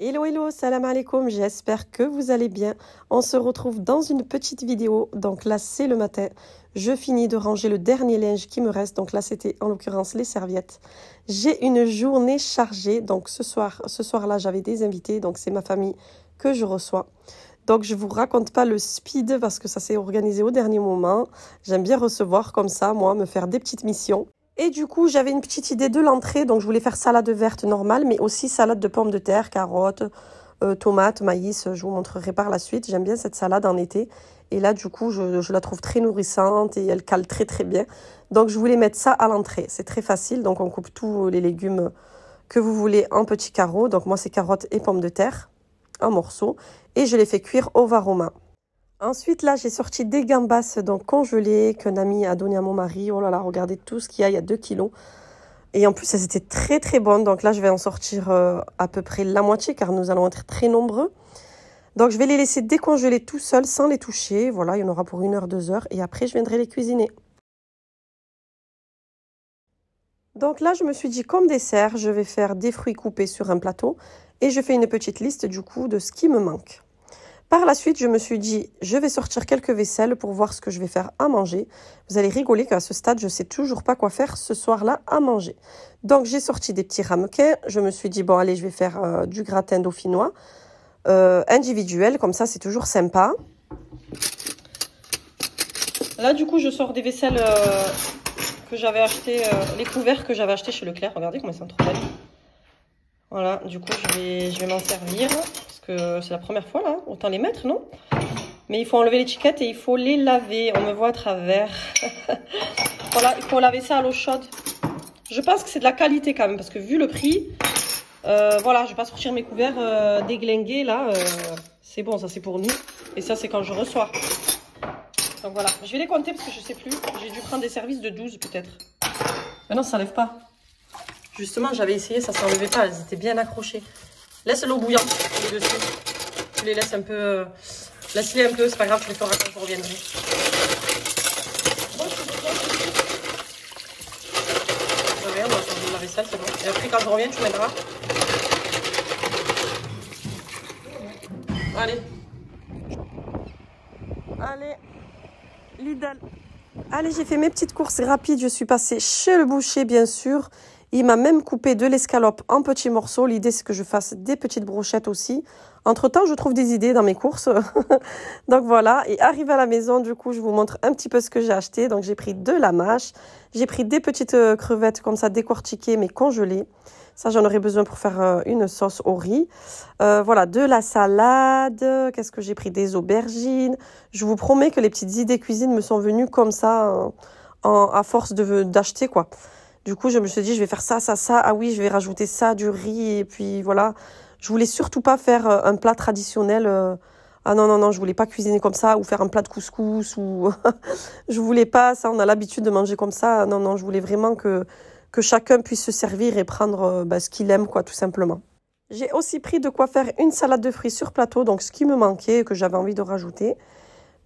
Hello hello, salam alaikum, j'espère que vous allez bien. On se retrouve dans une petite vidéo, donc là c'est le matin. Je finis de ranger le dernier linge qui me reste, donc là c'était en l'occurrence les serviettes. J'ai une journée chargée, donc ce soir-là j'avais des invités, donc c'est ma famille que je reçois. Donc je vous raconte pas le speed parce que ça s'est organisé au dernier moment. J'aime bien recevoir comme ça, moi, me faire des petites missions. Et du coup, j'avais une petite idée de l'entrée, donc je voulais faire salade verte normale, mais aussi salade de pommes de terre, carottes, tomates, maïs, je vous montrerai par la suite. J'aime bien cette salade en été, et là, du coup, je la trouve très nourrissante et elle cale très très bien. Donc, je voulais mettre ça à l'entrée, c'est très facile, donc on coupe tous les légumes que vous voulez en petits carreaux. Donc moi, c'est carottes et pommes de terre en morceaux, et je les fais cuire au varoma. Ensuite, là, j'ai sorti des gambas donc congelées qu'un ami a donné à mon mari. Oh là là, regardez tout ce qu'il y a, il y a 2 kilos. Et en plus, elles étaient très très bonnes. Donc là, je vais en sortir à peu près la moitié car nous allons être très nombreux. Donc, je vais les laisser décongeler tout seuls sans les toucher. Voilà, il y en aura pour 1 heure, 2 heures. Et après, je viendrai les cuisiner. Donc là, je me suis dit, comme dessert, je vais faire des fruits coupés sur un plateau. Et je fais une petite liste du coup de ce qui me manque. Par la suite, je me suis dit, je vais sortir quelques vaisselles pour voir ce que je vais faire à manger. Vous allez rigoler qu'à ce stade, je ne sais toujours pas quoi faire ce soir-là à manger. Donc, j'ai sorti des petits ramequins. Je me suis dit, bon, allez, je vais faire du gratin dauphinois individuel. Comme ça, c'est toujours sympa. Là, du coup, je sors des vaisselles que j'avais achetées, les couverts que j'avais achetés chez Leclerc. Regardez comment ils sont trop belles. Voilà, du coup, je vais m'en servir. C'est la première fois là, autant les mettre, non? Mais il faut enlever l'étiquette et il faut les laver. On me voit à travers. Voilà, il faut laver ça à l'eau chaude. Je pense que c'est de la qualité quand même, parce que vu le prix, voilà, je vais pas sortir mes couverts déglingués là. C'est bon, ça c'est pour nous. Et ça c'est quand je reçois. Donc voilà, je vais les compter parce que je sais plus. J'ai dû prendre des services de 12 peut-être. Mais non, ça s'enlève pas. Justement, j'avais essayé, ça s'enlevait pas. Elles étaient bien accrochées. Laisse l'eau bouillante dessus. Tu les laisses un peu. Laisse-les un peu, c'est pas grave, tu les feras quand je reviendrai. Regarde, on va changer de la vaisselle, c'est bon. Et après, quand je reviens, tu m'aideras. Allez. Allez. Lidl. Allez, j'ai fait mes petites courses rapides. Je suis passée chez le boucher, bien sûr. Il m'a même coupé de l'escalope en petits morceaux. L'idée, c'est que je fasse des petites brochettes aussi. Entre-temps, je trouve des idées dans mes courses. Donc voilà, et arrivé à la maison, du coup, je vous montre un petit peu ce que j'ai acheté. Donc j'ai pris de la mâche. J'ai pris des petites crevettes comme ça, décortiquées mais congelées. Ça, j'en aurais besoin pour faire une sauce au riz. Voilà, de la salade. Qu'est-ce que j'ai pris? Des aubergines. Je vous promets que les petites idées cuisine me sont venues comme ça, à force d'acheter, quoi. Du coup, je me suis dit, je vais faire ça, ça, ça. Ah oui, je vais rajouter ça, du riz. Et puis, voilà. Je voulais surtout pas faire un plat traditionnel. Ah non, non, non, je voulais pas cuisiner comme ça ou faire un plat de couscous. Ou je voulais pas, ça, on a l'habitude de manger comme ça. Non, non, je voulais vraiment que chacun puisse se servir et prendre ce qu'il aime, quoi, tout simplement. J'ai aussi pris de quoi faire une salade de fruits sur plateau, donc ce qui me manquait, que j'avais envie de rajouter.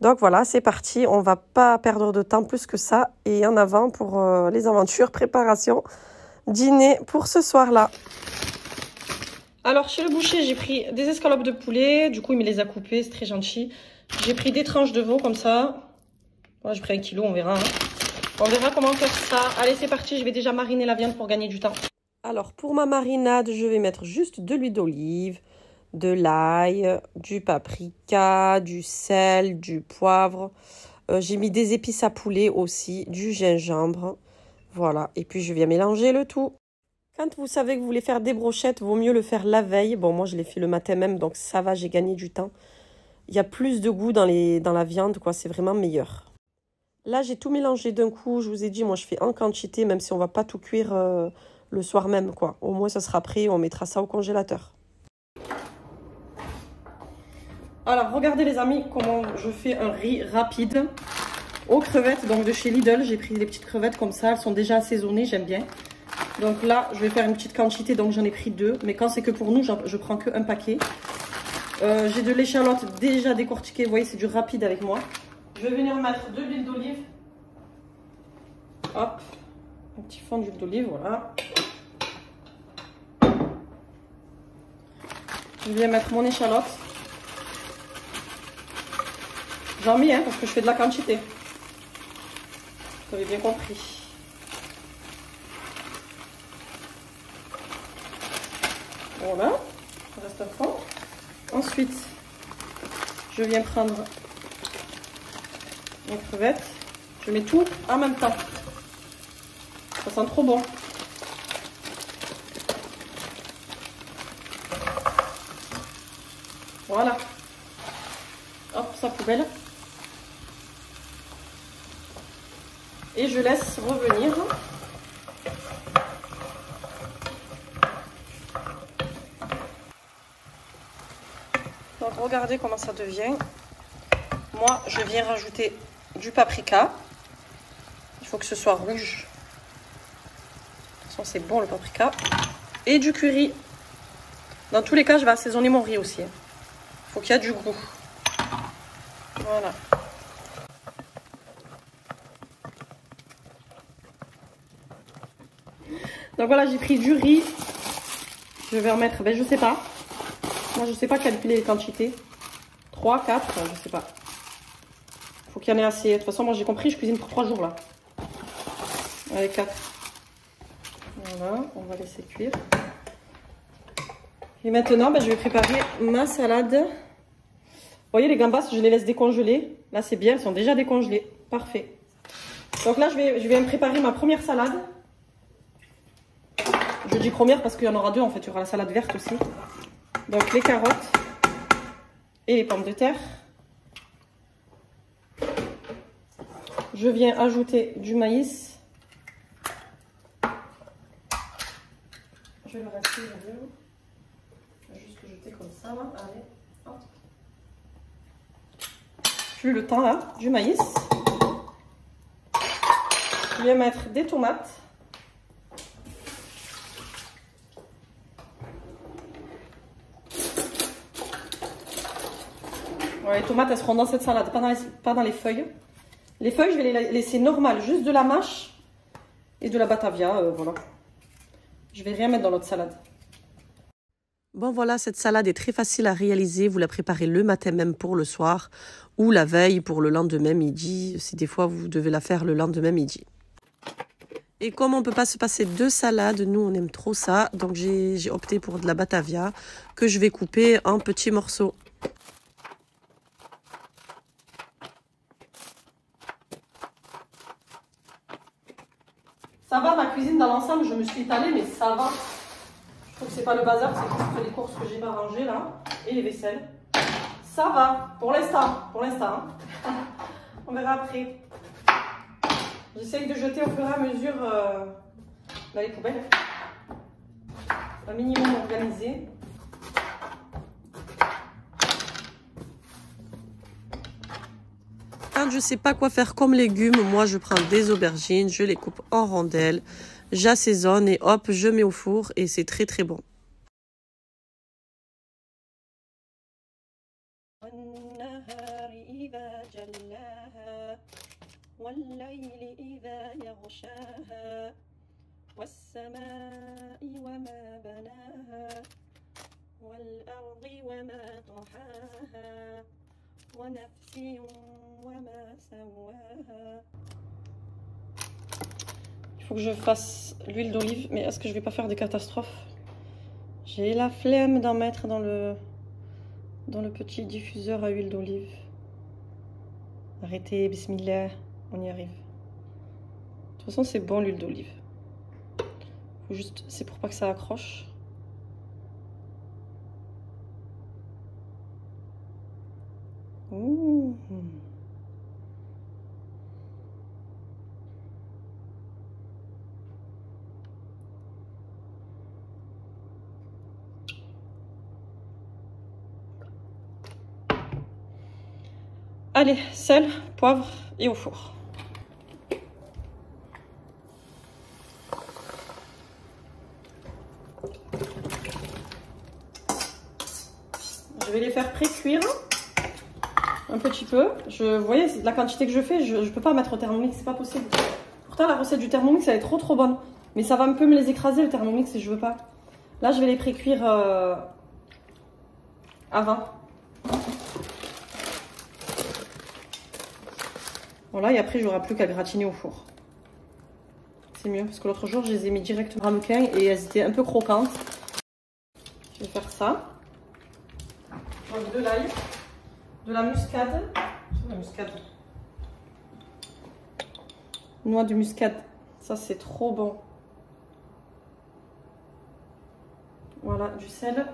Donc voilà, c'est parti, on va pas perdre de temps plus que ça. Et en avant pour les aventures, préparation, dîner pour ce soir-là. Alors chez le boucher, j'ai pris des escalopes de poulet. Du coup, il me les a coupées, c'est très gentil. J'ai pris des tranches de veau comme ça. Voilà, j'ai pris 1 kilo, on verra. Hein. On verra comment faire ça. Allez, c'est parti, je vais déjà mariner la viande pour gagner du temps. Alors pour ma marinade, je vais mettre juste de l'huile d'olive, de l'ail, du paprika, du sel, du poivre. J'ai mis des épices à poulet aussi, du gingembre. Voilà, et puis je viens mélanger le tout. Quand vous savez que vous voulez faire des brochettes, vaut mieux le faire la veille. Bon, moi je l'ai fait le matin même, donc ça va, j'ai gagné du temps. Il y a plus de goût dans la viande, quoi, c'est vraiment meilleur. Là, j'ai tout mélangé d'un coup. Je vous ai dit, moi je fais en quantité, même si on va pas tout cuire le soir même, quoi. Au moins ça sera prêt, on mettra ça au congélateur. Alors, regardez les amis, comment je fais un riz rapide aux crevettes, donc de chez Lidl. J'ai pris des petites crevettes comme ça, elles sont déjà assaisonnées, j'aime bien. Donc là, je vais faire une petite quantité, donc j'en ai pris 2. Mais quand c'est que pour nous, je prends que un paquet. J'ai de l'échalote déjà décortiquée, vous voyez, c'est du rapide avec moi. Je vais venir mettre de l'huile d'olive. Hop, un petit fond d'huile d'olive, voilà. Je viens mettre mon échalote. J'en mets, hein, parce que je fais de la quantité. Vous avez bien compris. Voilà, ça reste un fond. Ensuite, je viens prendre mes crevettes. Je mets tout en même temps. Ça sent trop bon. Voilà. Hop, sa poubelle. Et je laisse revenir. Donc regardez comment ça devient. Moi, je viens rajouter du paprika. Il faut que ce soit rouge. De toute façon, c'est bon le paprika. Et du curry. Dans tous les cas, je vais assaisonner mon riz aussi. Il faut qu'il y ait du goût. Voilà. Donc voilà, j'ai pris du riz. Je vais en mettre, ben je sais pas. Moi, je sais pas calculer les quantités. 3, 4, je sais pas. Faut qu'il y en ait assez. De toute façon, moi j'ai compris, je cuisine pour 3 jours là. Allez, 4. Voilà, on va laisser cuire. Et maintenant, ben, je vais préparer ma salade. Vous voyez, les gambas, je les laisse décongeler. Là, c'est bien, elles sont déjà décongelées. Parfait. Donc là, je vais me préparer ma première salade. Je dis première parce qu'il y en aura deux en fait. Il y aura la salade verte aussi. Donc les carottes et les pommes de terre. Je viens ajouter du maïs. Je vais le rester, je vais juste le jeter comme ça là. Allez, hop. J'ai eu le temps là, du maïs. Je vais mettre des tomates. Ouais, les tomates, elles seront dans cette salade, pas dans les feuilles. Les feuilles, je vais les laisser normales, juste de la mâche et de la batavia, voilà. Je vais rien mettre dans l'autre salade. Bon voilà, cette salade est très facile à réaliser. Vous la préparez le matin même pour le soir ou la veille pour le lendemain midi. Si des fois vous devez la faire le lendemain midi. Et comme on ne peut pas se passer de salade, nous on aime trop ça. Donc j'ai opté pour de la batavia que je vais couper en petits morceaux. Ça va, ma cuisine dans l'ensemble, je me suis étalée, mais ça va. Je trouve que c'est pas le bazar, c'est juste les courses que j'ai pas rangées là. Et les vaisselles. Ça va, pour l'instant. Hein. On verra après. J'essaye de jeter au fur et à mesure dans les poubelles. Un minimum organisé. Quand je ne sais pas quoi faire comme légumes, moi je prends des aubergines, je les coupe en rondelles, j'assaisonne et hop, je mets au four et c'est très très bon. Il faut que je fasse l'huile d'olive, mais est-ce que je vais pas faire des catastrophes? J'ai la flemme d'en mettre dans le petit diffuseur à huile d'olive. Arrêtez, bismillah, on y arrive. De toute façon, c'est bon l'huile d'olive. Juste, c'est pour pas que ça accroche. Ouh. Allez, sel, poivre et au four. Je vais les faire pré-cuire un petit peu. Vous voyez la quantité que je fais, je ne peux pas mettre au Thermomix, c'est pas possible. Pourtant la recette du Thermomix elle est trop bonne. Mais ça va un peu me les écraser le Thermomix et je veux pas. Là je vais les pré-cuire avant. Voilà, et après, j'aurai plus qu'à gratiner au four. C'est mieux, parce que l'autre jour, je les ai mis directement à ramequin et elles étaient un peu croquantes. Je vais faire ça. Donc de l'ail, de la muscade. La muscade. Noix de muscade. Ça, c'est trop bon. Voilà, du sel.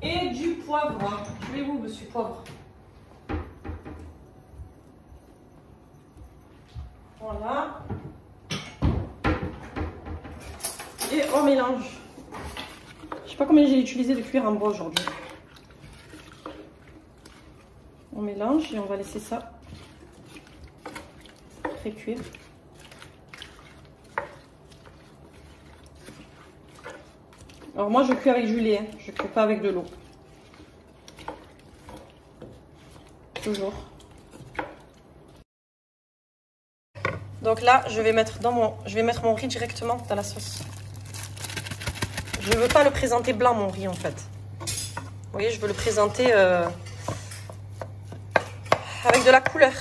Et du poivre. Je vais où, monsieur poivre? Voilà. Et on mélange. Je sais pas combien j'ai utilisé de cuillère en bois aujourd'hui. On mélange et on va laisser ça pré-cuire. Alors moi je cuis avec du lait, je cuis pas avec de l'eau. Toujours. Donc là je vais mettre mon riz directement dans la sauce. Je ne veux pas le présenter blanc mon riz en fait. Vous voyez, je veux le présenter avec de la couleur.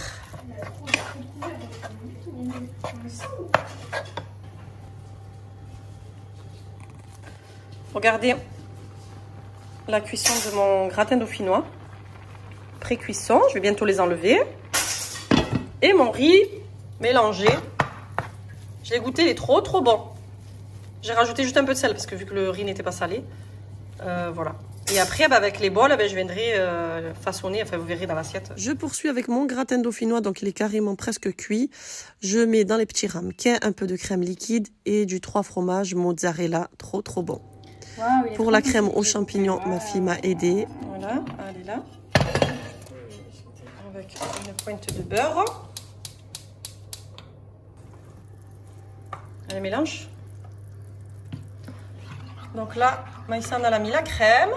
Regardez la cuisson de mon gratin dauphinois. Pré-cuisson, je vais bientôt les enlever. Et mon riz mélangé. Je l'ai goûté, il est trop bon. J'ai rajouté juste un peu de sel parce que vu que le riz n'était pas salé. Voilà. Et après, bah, avec les bols, bah, je viendrai façonner, enfin vous verrez dans l'assiette. Je poursuis avec mon gratin dauphinois, donc il est carrément presque cuit. Je mets dans les petits ramequins un peu de crème liquide et du 3 fromages mozzarella, trop bon. Wow, pour la crème aux champignons, ma fille m'a aidé. Voilà, elle est là. Avec une pointe de beurre. Elle mélange. Donc là, Maïssa, elle a mis la crème.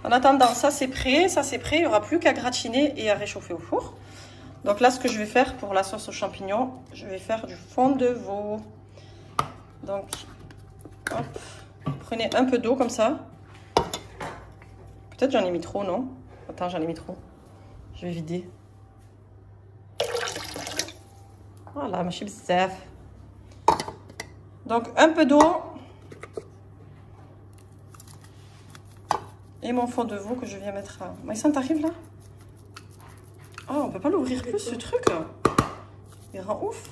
En attendant, ça c'est prêt. Il n'y aura plus qu'à gratiner et à réchauffer au four. Donc là, ce que je vais faire pour la sauce aux champignons, je vais faire du fond de veau. Donc, hop. Prenez un peu d'eau comme ça. Peut-être j'en ai mis trop, non? Attends, j'en ai mis trop. Je vais vider. Voilà, ma chip bzaf. Donc un peu d'eau. Et mon fond de veau que je viens mettre à... Maïssa, t'arrives là? Oh, on peut pas l'ouvrir plus ce truc. Il rend ouf.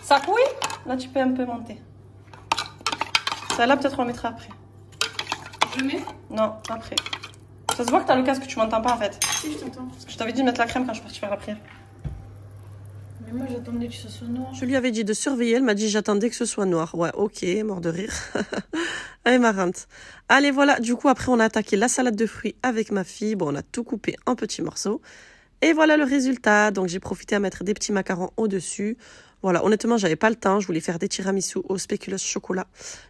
Ça couille? Là, tu peux un peu monter. Ça, là, peut-être on le mettra après. Je mets? Non, après. Ça se voit que t'as le casque, tu m'entends pas en fait. Si, je t'entends. Parce que je t'avais dit de mettre la crème quand je suis partie faire la prière. Mais moi, j'attendais que ce soit noir. Je lui avais dit de surveiller, elle m'a dit j'attendais que ce soit noir. Ouais, ok, mort de rire. Elle est marrante. Allez, voilà, du coup, après, on a attaqué la salade de fruits avec ma fille. Bon, on a tout coupé en petits morceaux. Et voilà le résultat. Donc, j'ai profité à mettre des petits macarons au-dessus. Voilà, honnêtement, j'avais pas le temps. Je voulais faire des tiramisu au spéculoos chocolat.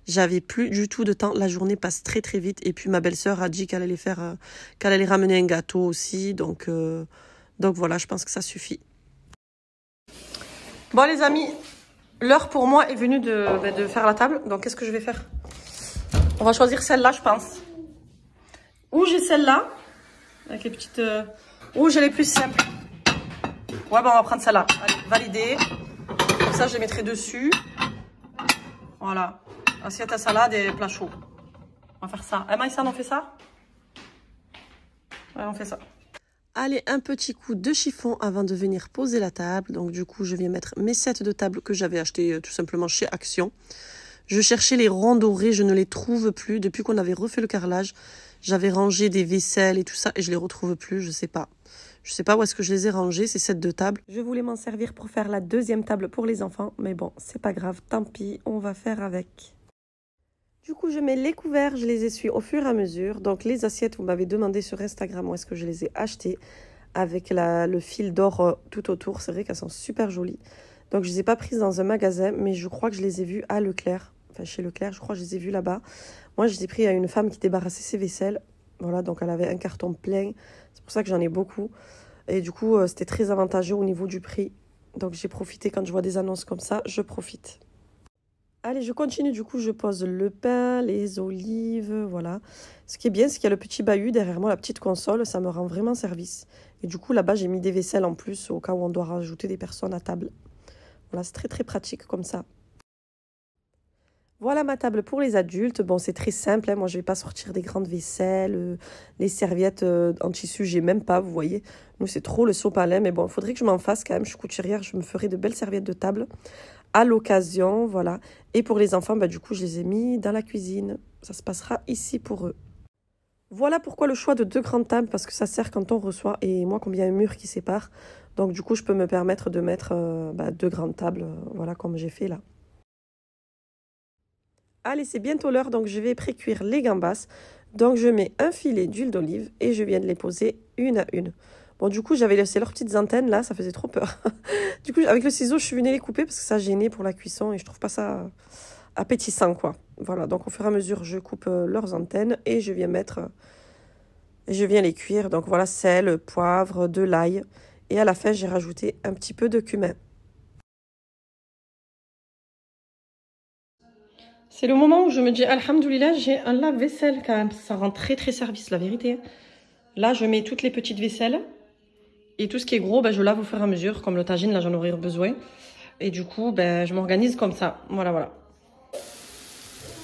J'avais plus du tout de temps. La journée passe très vite. Et puis, ma belle-sœur a dit qu'elle allait faire, qu'elle allait ramener un gâteau aussi. Donc voilà, je pense que ça suffit. Bon, les amis, l'heure pour moi est venue de faire la table. Donc, qu'est-ce que je vais faire? On va choisir celle-là, je pense. Ou j'ai celle-là, avec les petites... ou j'ai les plus simples. Ouais, bon, on va prendre celle-là. Allez, valider. Comme ça, je les mettrai dessus. Voilà. Assiette à salade et plat chaud. On va faire ça. Eh, Maïssa, on fait ça? Ouais, on fait ça. Allez, un petit coup de chiffon avant de venir poser la table. Donc, du coup, je viens mettre mes sets de table que j'avais achetés tout simplement chez Action. Je cherchais les ronds dorés, je ne les trouve plus. Depuis qu'on avait refait le carrelage, j'avais rangé des vaisselles et tout ça et je les retrouve plus, je sais pas. Je sais pas où est-ce que je les ai rangés, ces sets de table. Je voulais m'en servir pour faire la deuxième table pour les enfants, mais bon, c'est pas grave, tant pis, on va faire avec. Du coup, je mets les couverts, je les essuie au fur et à mesure. Donc, les assiettes, vous m'avez demandé sur Instagram où est-ce que je les ai achetées. avec le fil d'or tout autour. C'est vrai qu'elles sont super jolies. Donc je ne les ai pas prises dans un magasin, mais je crois que je les ai vues à Leclerc. Enfin chez Leclerc, je crois que je les ai vues là-bas. Moi je les ai pris à une femme qui débarrassait ses vaisselles. Voilà, donc elle avait un carton plein. C'est pour ça que j'en ai beaucoup. Et du coup, c'était très avantageux au niveau du prix. Donc j'ai profité quand je vois des annonces comme ça, je profite. Allez, je continue, du coup, je pose le pain, les olives, voilà. Ce qui est bien, c'est qu'il y a le petit bahut derrière moi, la petite console, ça me rend vraiment service. Et du coup, là-bas, j'ai mis des vaisselles en plus, au cas où on doit rajouter des personnes à table. Voilà, c'est très très pratique comme ça. Voilà ma table pour les adultes. Bon, c'est très simple, hein. Moi, je ne vais pas sortir des grandes vaisselles, les serviettes en tissu, j'ai même pas, vous voyez. Nous, c'est trop le sopalin, mais bon, il faudrait que je m'en fasse quand même. Je suis couturière, je me ferai de belles serviettes de table à l'occasion, voilà. Et pour les enfants, bah, du coup, je les ai mis dans la cuisine. Ça se passera ici pour eux. Voilà pourquoi le choix de 2 grandes tables, parce que ça sert quand on reçoit. Et moi, comme il y a un mur qui sépare, donc du coup, je peux me permettre de mettre 2 grandes tables, voilà, comme j'ai fait là. Allez, c'est bientôt l'heure, donc je vais pré-cuire les gambas. Donc je mets un filet d'huile d'olive et je viens de les poser une à une. Bon, du coup, j'avais laissé leurs petites antennes, là, ça faisait trop peur. Du coup, avec le ciseau, je suis venue les couper parce que ça gênait pour la cuisson et je trouve pas ça appétissant, quoi. Voilà, donc au fur et à mesure, je coupe leurs antennes et je viens les cuire. Donc voilà, sel, poivre, de l'ail. Et à la fin, j'ai rajouté un petit peu de cumin. C'est le moment où je me dis, alhamdoulilah, j'ai un lave-vaisselle quand même. Ça rend très très service, la vérité. Là, je mets toutes les petites vaisselles. Et tout ce qui est gros, ben, je lave au fur et à mesure. Comme le tagine, là, j'en aurai besoin. Et du coup, ben, je m'organise comme ça. Voilà, voilà.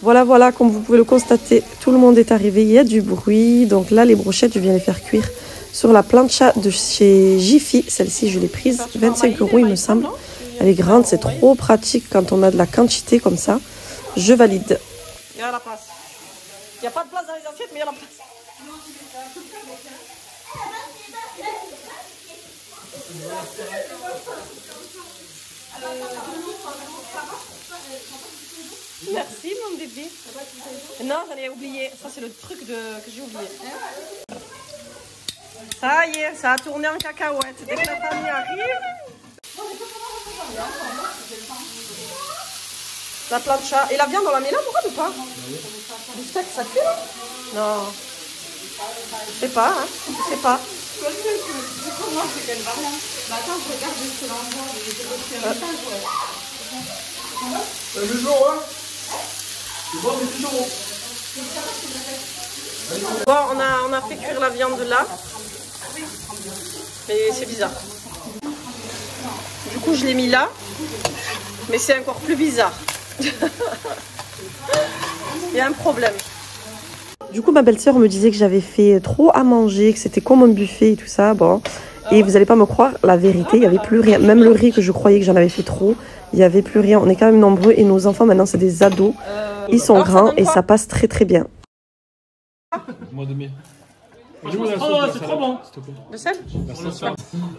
Voilà, comme vous pouvez le constater, tout le monde est arrivé. Il y a du bruit. Donc là, les brochettes, je viens les faire cuire sur la plancha de chez Jiffy. Celle-ci, je l'ai prise 25 €, il me semble. Elle est grande, c'est trop pratique quand on a de la quantité comme ça. Je valide. Il y a la place. Il n'y a pas de place dans les assiettes, mais il y a la place. Merci mon bébé. Non, j'en ai oublié. Ça, c'est le truc que j'ai oublié. Ça y est, ça a tourné en cacahuète. Dès que la famille arrive. La plancha. Et la viande, on la met là, pourquoi ou pas? Du steak, ça cuit là? Non. Je sais pas, hein. Je sais pas. Moi, c'est quelle variante? Attends, je regarde ce l'envoi. Le jour, hein? C'est bon, mais toujours. Bon, on a fait cuire la viande là. Mais c'est bizarre. Du coup, je l'ai mis là. Mais c'est encore plus bizarre. Il y a un problème. Du coup, ma belle-sœur me disait que j'avais fait trop à manger, que c'était comme un buffet et tout ça. Bon, et vous n'allez pas me croire, la vérité, il n'y avait plus rien. Même le riz que je croyais que j'en avais fait trop, il n'y avait plus rien. On est quand même nombreux et nos enfants maintenant, c'est des ados. Ils sont grands et ça passe très très bien. Moi demi. Oh, c'est trop bon. Le sel?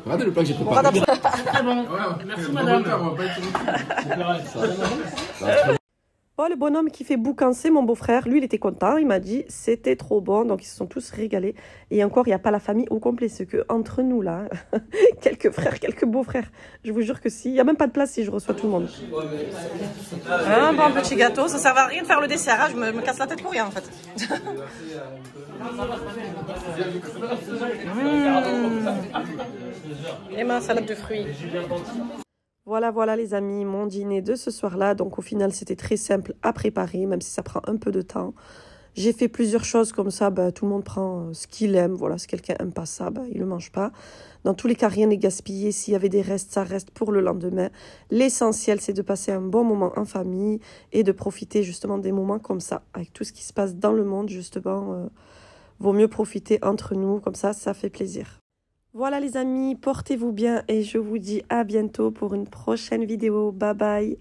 Regardez le plat que j'ai préparé. Très bon. Merci madame. Oh, le bonhomme qui fait boucancer mon beau-frère, lui, il était content. Il m'a dit c'était trop bon. Donc, ils se sont tous régalés. Et encore, il n'y a pas la famille au complet. C'est que entre nous, là, quelques frères, quelques beaux-frères. Je vous jure que si. Il n'y a même pas de place si je reçois tout le monde. Un bon petit gâteau. Ça ne sert à rien de faire le dessert. Hein. Je me casse la tête pour rien, en fait. Et ma salade de fruits. Voilà les amis, mon dîner de ce soir-là. Donc au final, c'était très simple à préparer, même si ça prend un peu de temps. J'ai fait plusieurs choses comme ça, bah, tout le monde prend ce qu'il aime. Voilà, si quelqu'un n'aime pas ça, bah, il ne le mange pas. Dans tous les cas, rien n'est gaspillé. S'il y avait des restes, ça reste pour le lendemain. L'essentiel, c'est de passer un bon moment en famille et de profiter justement des moments comme ça. Avec tout ce qui se passe dans le monde, justement, vaut mieux profiter entre nous. Comme ça fait plaisir. Voilà les amis, portez-vous bien et je vous dis à bientôt pour une prochaine vidéo. Bye bye.